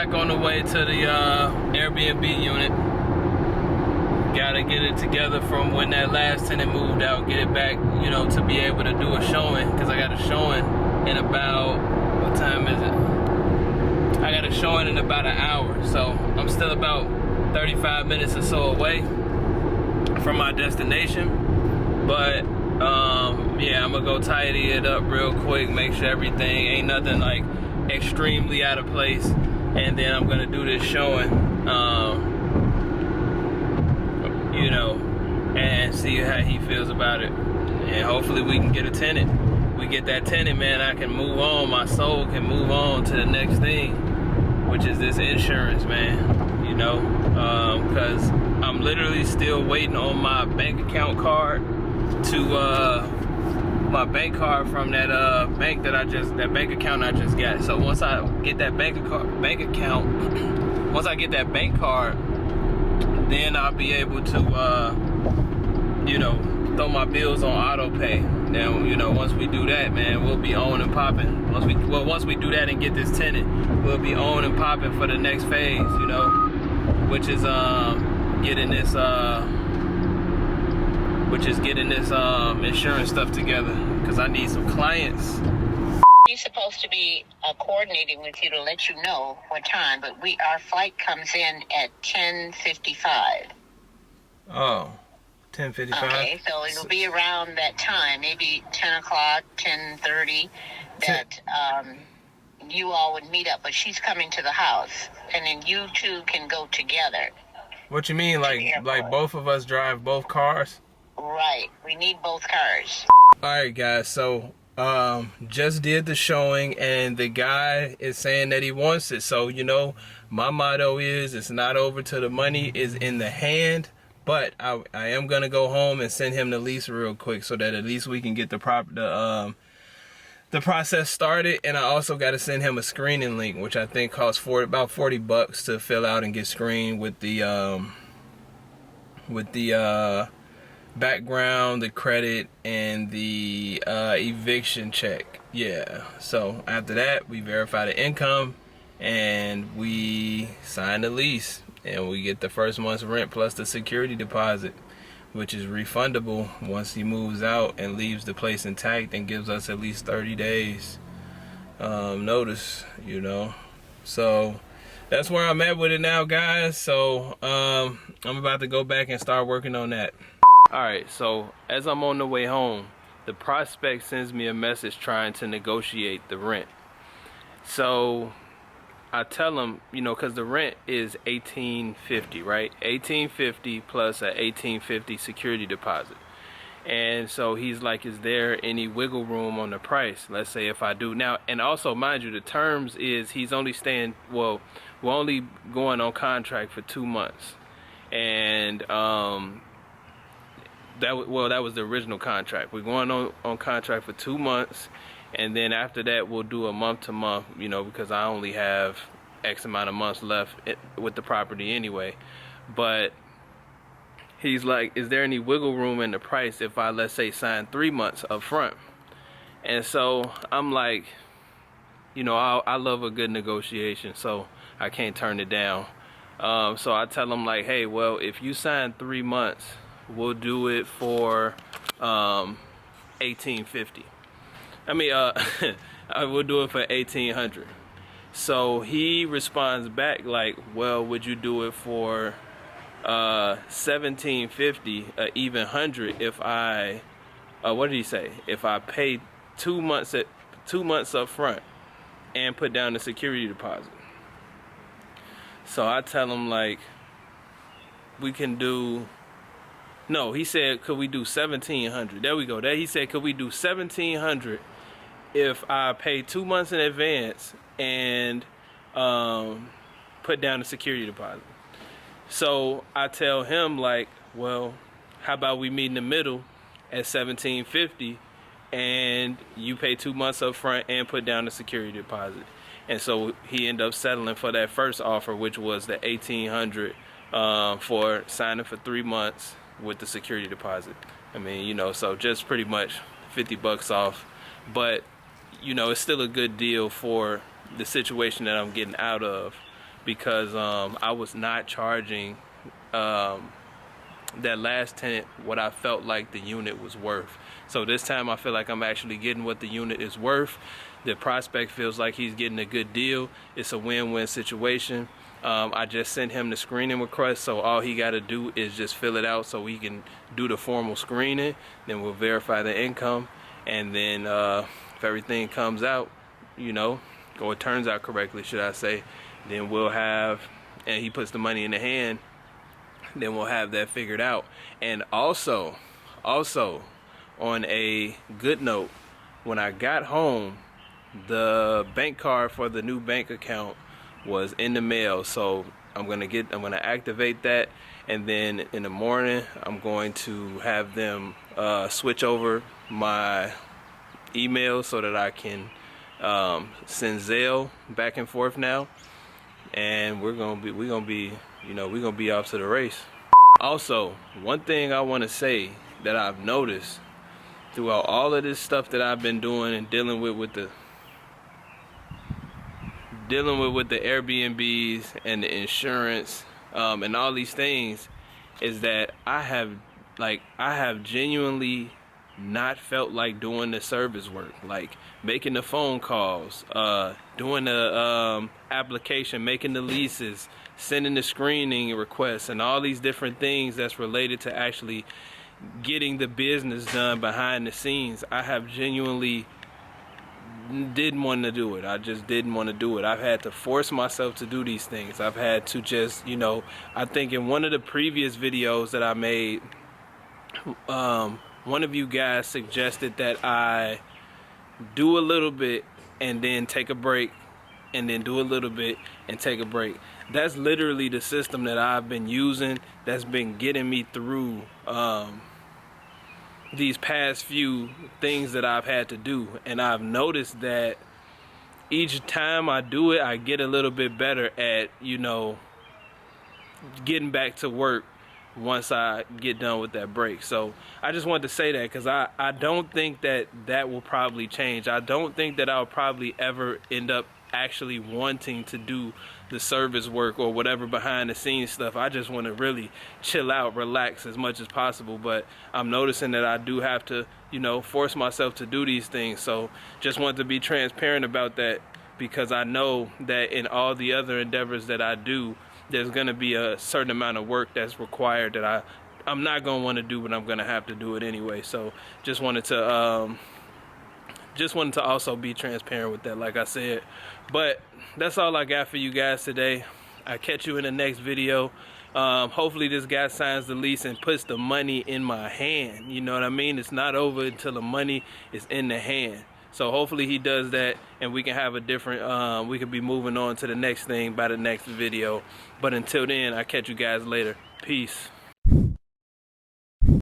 back on the way to the Airbnb unit. Gotta get it together from when that last tenant moved out, get it back, you know, to be able to do a showing, because I got a showing in about, what time is it? I got a showing in about an hour, so I'm still about 35 minutes or so away from my destination. But yeah, I'm gonna go tidy it up real quick, make sure everything ain't nothing like extremely out of place, and then I'm gonna do this showing, you know, and see how he feels about it, and hopefully we can get a tenant. We get that tenant, man, I can move on, my soul can move on to the next thing, which is this insurance, man, you know, because I'm literally still waiting on my bank account card to my bank card from that bank that bank account I just got. So once I get that bank account, once I get that bank card, then I'll be able to you know, throw my bills on auto pay. Then, you know, once we do that, man, we'll be on and popping. Once we do that and get this tenant, we'll be on and popping for the next phase, you know, which is getting this insurance stuff together, because I need some clients. He's supposed to be coordinating with you to let you know what time, but our flight comes in at 10:55. Oh, 10:55. Okay, so it'll be around that time, maybe 10 o'clock, 10:30, that you all would meet up. But she's coming to the house, and then you two can go together. What you mean, like both of us drive both cars? Right, we need both cars. Alright guys, so just did the showing, and the guy is saying that he wants it. So, you know, my motto is, it's not over till the money is in the hand. But I am gonna go home and send him the lease real quick, so that at least we can get the process started. And I also got to send him a screening link, which I think costs about $40 to fill out and get screened with the background, the credit, and the eviction check. Yeah, so after that we verify the income and we sign the lease, and we get the first month's rent plus the security deposit, which is refundable once he moves out and leaves the place intact and gives us at least 30 days notice, you know. So that's where I'm at with it now, guys. So I'm about to go back and start working on that. Alright, so as I'm on the way home, the prospect sends me a message trying to negotiate the rent. So I tell him, you know, because the rent is $1,850, right? $1,850 plus a $1,850 security deposit. And so he's like, is there any wiggle room on the price? Let's say if I do now, and also mind you, the terms is he's only staying, well, we're only going on contract for 2 months. And that was the original contract. We're going on contract for 2 months, and then after that we'll do a month to month, you know, because I only have X amount of months left with the property anyway. But he's like, is there any wiggle room in the price if I, let's say, sign 3 months up front? And so I'm like, you know, I love a good negotiation, so I can't turn it down. So I tell him, like, hey, well, if you sign 3 months, we'll do it for $1,850. I mean, I will do it for $1,800. So he responds back like, well, would you do it for $1,750, even $100 if I, what did he say? If I pay 2 months up front and put down the security deposit. So I tell him, like, we can do. No, he said, could we do $1,700? There we go. He said, could we do $1,700 if I pay 2 months in advance and put down the security deposit? So I tell him, like, well, how about we meet in the middle at $1,750, and you pay 2 months up front and put down the security deposit. And so he ended up settling for that first offer, which was the $1,800 for signing for 3 months with the security deposit. I mean, you know, so just pretty much $50 off. But, you know, it's still a good deal for the situation that I'm getting out of. because I was not charging that last tenant what I felt like the unit was worth. So this time I feel like I'm actually getting what the unit is worth. The prospect feels like he's getting a good deal. It's a win-win situation. I just sent him the screening request, so all he got to do is just fill it out so we can do the formal screening. Then we'll verify the income, and then if everything comes out, you know, or it turns out correctly, should I say, then we'll have, and he puts the money in the hand, then we'll have that figured out. And also on a good note, when I got home, the bank card for the new bank account was in the mail, so I'm gonna activate that, and then in the morning I'm going to have them switch over my email so that I can send Zelle back and forth now, and we're gonna be off to the race. Also, one thing I want to say that I've noticed throughout all of this stuff that I've been doing and dealing with the Airbnbs and the insurance and all these things, is that I have genuinely not felt like doing the service work, like making the phone calls, doing the application, making the leases, sending the screening requests, and all these different things that's related to actually getting the business done behind the scenes. I have genuinely didn't want to do it. I just didn't want to do it. I've had to force myself to do these things. I've had to just, I think in one of the previous videos that I made, one of you guys suggested that I do a little bit and then take a break, and then do a little bit and take a break. That's literally the system that I've been using, that's been getting me through these past few things that I've had to do. And I've noticed that each time I do it, I get a little bit better at, getting back to work once I get done with that break. So I just wanted to say that, because I don't think that will probably change. I don't think that I'll probably ever end up actually wanting to do the service work or whatever behind the scenes stuff. I just want to really chill out, relax as much as possible. But I'm noticing that I do have to, force myself to do these things. So just want to be transparent about that, because I know that in all the other endeavors that I do, there's going to be a certain amount of work that's required that I'm not going to want to do, but I'm going to have to do it anyway. So just wanted to also be transparent with that, like I said. But that's all I got for you guys today. I'll catch you in the next video. Hopefully this guy signs the lease and puts the money in my hand. You know what I mean? It's not over until the money is in the hand. So hopefully he does that, and we can have a different, we could be moving on to the next thing by the next video. But until then, I'll catch you guys later. Peace.